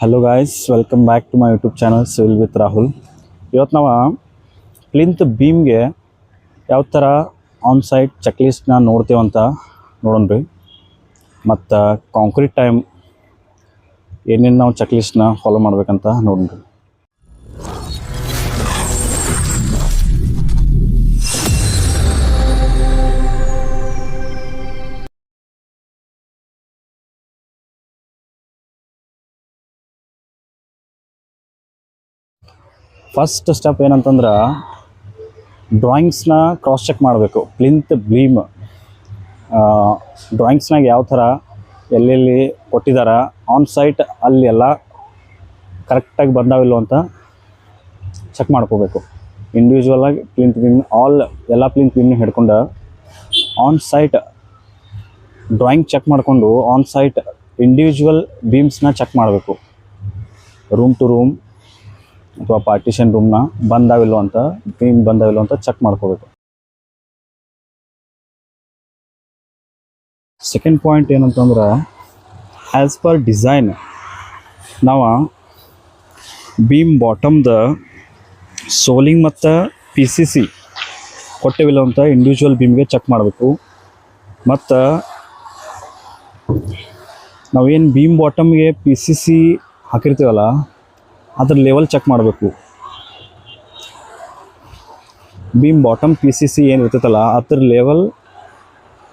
Hello guys, welcome back to my YouTube channel civil with Rahul. ಇವತ್ತು ನಾವು plinth ಬೀಮ್ಗೆ ಯಾವ ಥರ ಆನ್ ಸೈಟ್ ಚೆಕ್ಲಿಸ್ಟ್ನ ನೋಡ್ತೀವಂತ ನೋಡೋಣ. ಮತ್ತು ಕಾಂಕ್ರೀಟ್ ಟೈಮ್ ಏನೇನು ನಾವು ಚೆಕ್ಲಿಸ್ಟ್ನ ಫಾಲೋ ಮಾಡ್ಬೇಕಂತ ನೋಡೋಣ. ಫಸ್ಟ್ ಸ್ಟೆಪ್ ಏನಂತಂದ್ರೆ ಡ್ರಾಯಿಂಗ್ಸ್ನ ಕ್ರಾಸ್ ಚೆಕ್ ಮಾಡಬೇಕು. ಪ್ಲಿಂತ್ ಬೀಮ್ ಡ್ರಾಯಿಂಗ್ಸ್ನಾಗ ಯಾವ ಥರ ಎಲ್ಲೆಲ್ಲಿ ಕೊಟ್ಟಿದ್ದಾರೆ ಆನ್ ಸೈಟ್ ಅಲ್ಲಿ ಎಲ್ಲ ಕರೆಕ್ಟಾಗಿ ಬಂದಾವಿಲ್ಲ ಅಂತ ಚೆಕ್ ಮಾಡ್ಕೋಬೇಕು. ಇಂಡಿವಿಜುವಲಾಗಿ ಪ್ಲಿಂತ್ ಬೀಮ್ ಎಲ್ಲ ಪ್ಲಿಂತ್ ಬೀಮ್ನ ಹಿಡ್ಕೊಂಡು ಆನ್ ಸೈಟ್ ಡ್ರಾಯಿಂಗ್ ಚೆಕ್ ಮಾಡಿಕೊಂಡು ಆನ್ ಸೈಟ್ ಇಂಡಿವಿಜುವಲ್ ಬೀಮ್ಸ್ನ ಚೆಕ್ ಮಾಡಬೇಕು. ರೂಮ್ ಟು ರೂಮ್ ಅಥವಾ ಪಾರ್ಟಿಷನ್ ರೂಮ್ನ ಬಂದಾವಿಲ್ಲೋ ಅಂತ ಬೀಮ್ ಬಂದಾವಿಲ್ಲೋ ಅಂತ ಚೆಕ್ ಮಾಡ್ಕೋಬೇಕು. ಸೆಕೆಂಡ್ ಪಾಯಿಂಟ್ ಏನಂತಂದ್ರೆ ಆ್ಯಸ್ ಪರ್ ಡಿಸೈನ್ ನಾವು ಬೀಮ್ ಬಾಟಮ್ದ ಸೋಲಿಂಗ್ ಮತ್ತು PCC ಕೊಟ್ಟಿವಿಲ್ಲ ಅಂತ ಇಂಡಿವಿಜುವಲ್ ಬೀಮ್ಗೆ ಚೆಕ್ ಮಾಡಬೇಕು. ಮತ್ತು ನಾವೇನು ಬೀಮ್ ಬಾಟಮ್ಗೆ PCC ಹಾಕಿರ್ತೀವಲ್ಲ ಅದ್ರ ಲೆವೆಲ್ ಚೆಕ್ ಮಾಡಬೇಕು. ಬೀಮ್ ಬಾಟಮ್ PCC ಏನು ಇರ್ತೈತಲ್ಲ ಅದ್ರ ಲೆವೆಲ್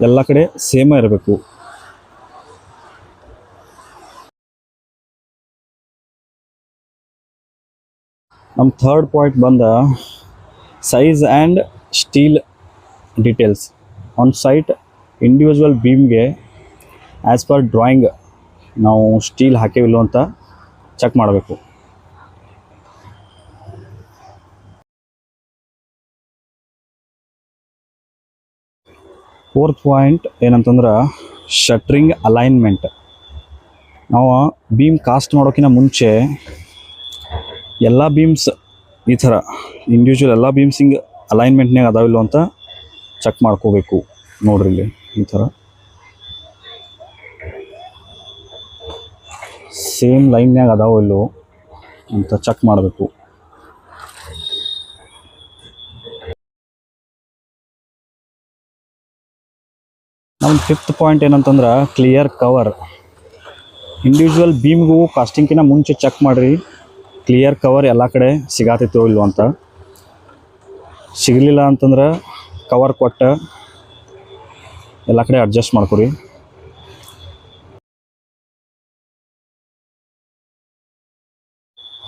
ಎಲ್ಲ ಕಡೆ ಸೇಮ ಇರಬೇಕು. ನಮ್ಮ ಥರ್ಡ್ ಪಾಯಿಂಟ್ ಬಂದ size and steel details. On site individual ಬೀಮ್ಗೆ ಆ್ಯಸ್ ಪರ್ ಡ್ರಾಯಿಂಗ್ ನಾವು ಸ್ಟೀಲ್ ಹಾಕಿವಿಲ್ಲೋ ಅಂತ ಚೆಕ್ ಮಾಡಬೇಕು. ಫೋರ್ತ್ ಪಾಯಿಂಟ್ ಏನಂತಂದ್ರೆ ಶಟ್ರಿಂಗ್ ಅಲೈನ್ಮೆಂಟ್. ನಾವು ಬೀಮ್ ಕಾಸ್ಟ್ ಮಾಡೋಕ್ಕಿಂತ ಮುಂಚೆ ಎಲ್ಲ ಬೀಮ್ಸ್ ಈ ಥರ ಇಂಡಿವಿಜುವಲ್ ಎಲ್ಲ ಬೀಮ್ಸ್ ಹಿಂಗೆ ಅಲೈನ್ಮೆಂಟ್ನಾಗ ಅದಾವಿಲ್ಲೋ ಅಂತ ಚೆಕ್ ಮಾಡ್ಕೋಬೇಕು. ನೋಡ್ರಿ ಇಲ್ಲಿ ಈ ಥರ ಸೇಮ್ ಲೈನ್ಯಾಗ ಅದಾವೋ ಇಲ್ಲೋ ಅಂತ ಚೆಕ್ ಮಾಡಬೇಕು. ನಮ್ಮ ಫಿಫ್ತ್ ಪಾಯಿಂಟ್ ಏನಂತಂದ್ರೆ ಕ್ಲಿಯರ್ ಕವರ್. ಇಂಡಿವಿಜುವಲ್ ಬೀಮ್ಗೂ ಕಾಸ್ಟಿಂಗ್ಕಿಂತ ಮುಂಚೆ ಚೆಕ್ ಮಾಡಿರಿ ಕ್ಲಿಯರ್ ಕವರ್ ಎಲ್ಲ ಕಡೆ ಸಿಗಾತೈತೋ ಇಲ್ಲೋ ಅಂತ. ಸಿಗಲಿಲ್ಲ ಅಂತಂದ್ರೆ ಕವರ್ ಕೊಟ್ಟು ಎಲ್ಲ ಕಡೆ ಅಡ್ಜಸ್ಟ್ ಮಾಡ್ಕೊರಿ.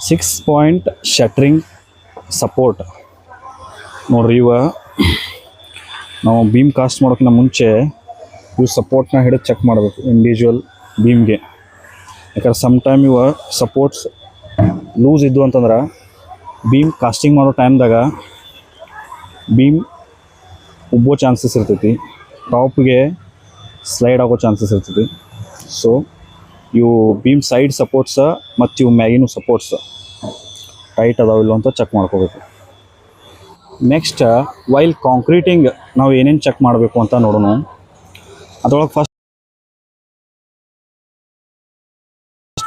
Six point shuttering support. ನೋಡ್ರಿ ನಾವು ಬೀಮ್ ಕಾಸ್ಟ್ ಮಾಡೋಕ್ಕಿಂತ ಮುಂಚೆ ಇವು ಸಪೋರ್ಟ್ನ ಹಿಡಿದು ಚೆಕ್ ಮಾಡಬೇಕು ಇಂಡಿವಿಜುವಲ್ ಬೀಮ್ಗೆ. ಯಾಕಂದ್ರೆ ಸಮ್ ಟೈಮ್ ಇವು ಸಪೋರ್ಟ್ಸ್ ಲೂಸ್ ಇದ್ದು ಅಂತಂದ್ರೆ ಬೀಮ್ ಕಾಸ್ಟಿಂಗ್ ಮಾಡೋ ಟೈಮ್ದಾಗ ಬೀಮ್ ಉಬ್ಬೋ ಚಾನ್ಸಸ್ ಇರ್ತೈತಿ, ಟಾಪ್ಗೆ ಸ್ಲೈಡ್ ಆಗೋ ಚಾನ್ಸಸ್ ಇರ್ತೈತಿ. ಸೊ ಇವು ಬೀಮ್ ಸೈಡ್ ಸಪೋರ್ಟ್ಸ ಮತ್ತು ಇವು ಮ್ಯಾಗಿನ ಸಪೋರ್ಟ್ಸ್ ಟೈಟ್ ಅದಾವಿಲ್ಲ ಅಂತ ಚೆಕ್ ಮಾಡ್ಕೋಬೇಕು. ನೆಕ್ಸ್ಟ್ ವೈಲ್ ಕಾಂಕ್ರೀಟಿಂಗ್ ನಾವು ಏನೇನು ಚೆಕ್ ಮಾಡಬೇಕು ಅಂತ ನೋಡೋಣ. ಅದ್ರೊಳಗೆ ಫಸ್ಟ್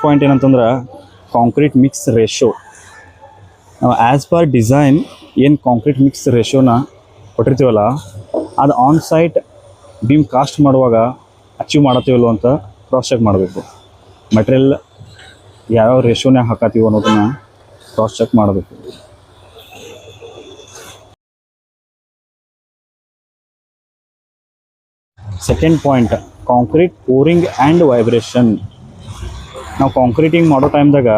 ಪಾಯಿಂಟ್ ಏನಂತಂದ್ರೆ ಕಾಂಕ್ರೀಟ್ ಮಿಕ್ಸ್ ರೇಷೋ. ನಾವು ಆ್ಯಸ್ ಪರ್ ಡಿಸೈನ್ ಏನು ಕಾಂಕ್ರೀಟ್ ಮಿಕ್ಸ್ ರೇಷೋನ ಕೊಟ್ಟಿರ್ತೀವಲ್ಲ ಅದು ಆನ್ ಸೈಟ್ ಬೀಮ್ ಕಾಸ್ಟ್ ಮಾಡುವಾಗ ಅಚೀವ್ ಮಾಡತ್ತೀವಲ್ಲ ಅಂತ ಕ್ರಾಸ್ ಚೆಕ್ ಮಾಡಬೇಕು. ಮೆಟೀರಿಯಲ್ ಯಾವ್ಯಾವ ರೇಷೋನ್ಯಾಗ ಹಾಕತ್ತೀವೋ ಅನ್ನೋದನ್ನು ಕ್ರಾಸ್ ಚೆಕ್ ಮಾಡಬೇಕು. Second point concrete pouring and vibration. ನಾವು ಕಾಂಕ್ರೀಟಿಂಗ್ ಮಾಡೋ ಟೈಮ್ದಾಗ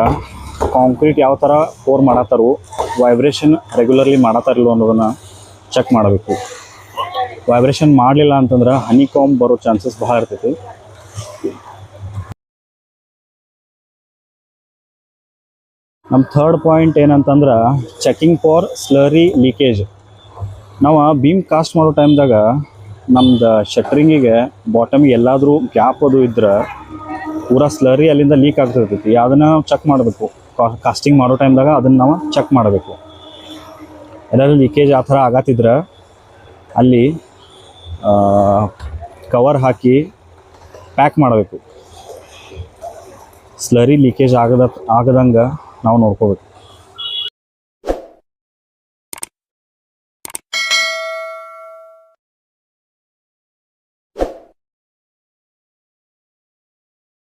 ಕಾಂಕ್ರೀಟ್ ಯಾವ ಥರ ಪೋರ್ ಮಾಡತ್ತಾರೋ ವೈಬ್ರೇಷನ್ ರೆಗ್ಯುಲರ್ಲಿ ಮಾಡತ್ತಾರಿಲ್ಲೋ ಅನ್ನೋದನ್ನು ಚೆಕ್ ಮಾಡಬೇಕು. ವೈಬ್ರೇಷನ್ ಮಾಡಲಿಲ್ಲ ಅಂತಂದ್ರೆ ಹನಿಕಾಂಬ್ ಬರೋ ಚಾನ್ಸಸ್ ಭಾಳ ಇರ್ತೈತಿ. ನಮ್ಮ ಥರ್ಡ್ ಪಾಯಿಂಟ್ ಏನಂತಂದ್ರೆ ಚೆಕಿಂಗ್ ಫಾರ್ ಸ್ಲರಿ ಲೀಕೇಜ್. ನಾವು ಬೀಮ್ ಕಾಸ್ಟ್ ಮಾಡೋ ಟೈಮ್ದಾಗ ನಮ್ದು ಶಟ್ರಿಂಗಿಗೆ ಬಾಟಮಿಗೆ ಎಲ್ಲಾದರೂ ಗ್ಯಾಪ್ ಅದು ಇದ್ರೆ ಪೂರಾ ಸ್ಲರಿ ಅಲ್ಲಿಂದ ಲೀಕ್ ಆಗ್ತಿರ್ತೈತಿ. ಅದನ್ನು ನಾವು ಚೆಕ್ ಮಾಡಬೇಕು. ಕಾಸ್ಟಿಂಗ್ ಮಾಡೋ ಟೈಮ್ದಾಗ ಅದನ್ನು ನಾವು ಚೆಕ್ ಮಾಡಬೇಕು. ಎಲ್ಲಾದ್ರೂ ಲೀಕೇಜ್ ಆ ಥರ ಆಗತ್ತಿದ್ರೆ ಅಲ್ಲಿ ಕವರ್ ಹಾಕಿ ಪ್ಯಾಕ್ ಮಾಡಬೇಕು. ಸ್ಲರಿ ಲೀಕೇಜ್ ಆಗದಂಗೆ ನಾವು ನೋಡ್ಕೋಬೇಕು.